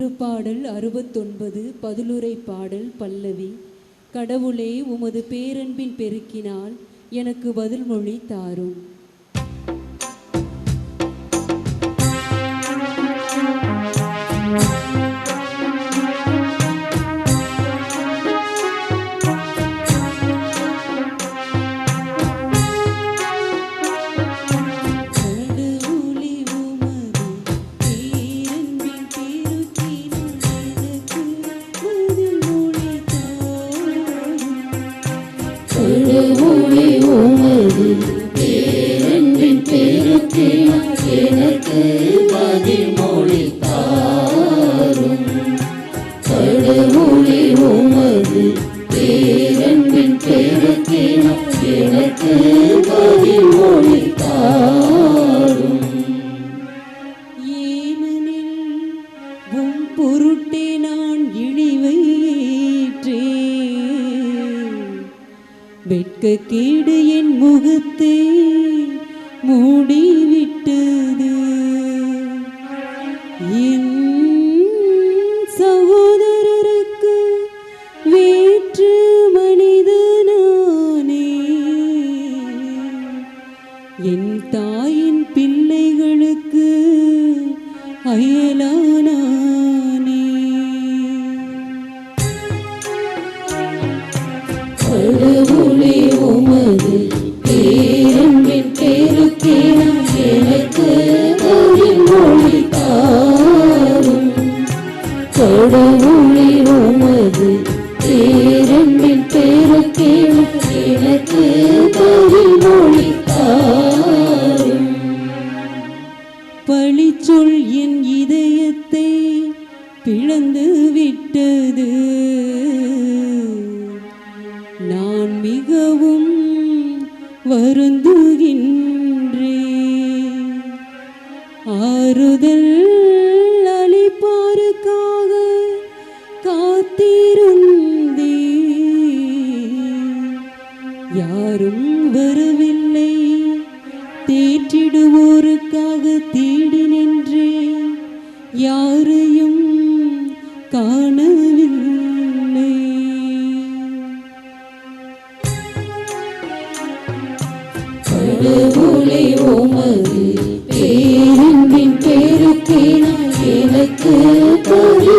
திருப்பாடல் 69 பதிலுரை பாடல் பல்லவி. கடவுளே, உமது பேரன்பின் பெருக்கினால் எனக்கு பதில் மொழி தாரும். கடவுளே, உமது பேரன்பின் பெருக்கினால் எனக்கு பதில் மொழி தாரும். கடவுளே, உமது பேரன்பின் பெருக்கினால் எனக்கு பதில் மொழி தாரும். ஏனெனில் உம் பொருட்டே நான் இழிவை வெட்கக்கேடு என் முகத்தை மூடிவிட்டது. என் சகோதரருக்கு வேற்று மனிதனானே, என் தாயின் பிள்ளைகளுக்கு அயலானானே. கடவுளே, உமது பேரன்பின் பெருக்கினால் எனக்கு பதில் மொழி தாரும். கடவுளே, உமது பேரன்பின் பெருக்கினால் எனக்கு பதில் மொழி தாரும். பழிச்சொல் என் இதயத்தை பிளந்து விட்டது. நான் மிகவும் வருந்துகின்றேன். ஆறுதல் அளிப்பாருக்காக காத்திருந்தேன். யாரும் வரவில்லை, தேற்றிடுவோருக்காக தேடி நின்றேன். யாரையும் காணவில்லை. கடவுளே, உமது பேரன்பின் பெருக்கினால் எனக்கு பதில்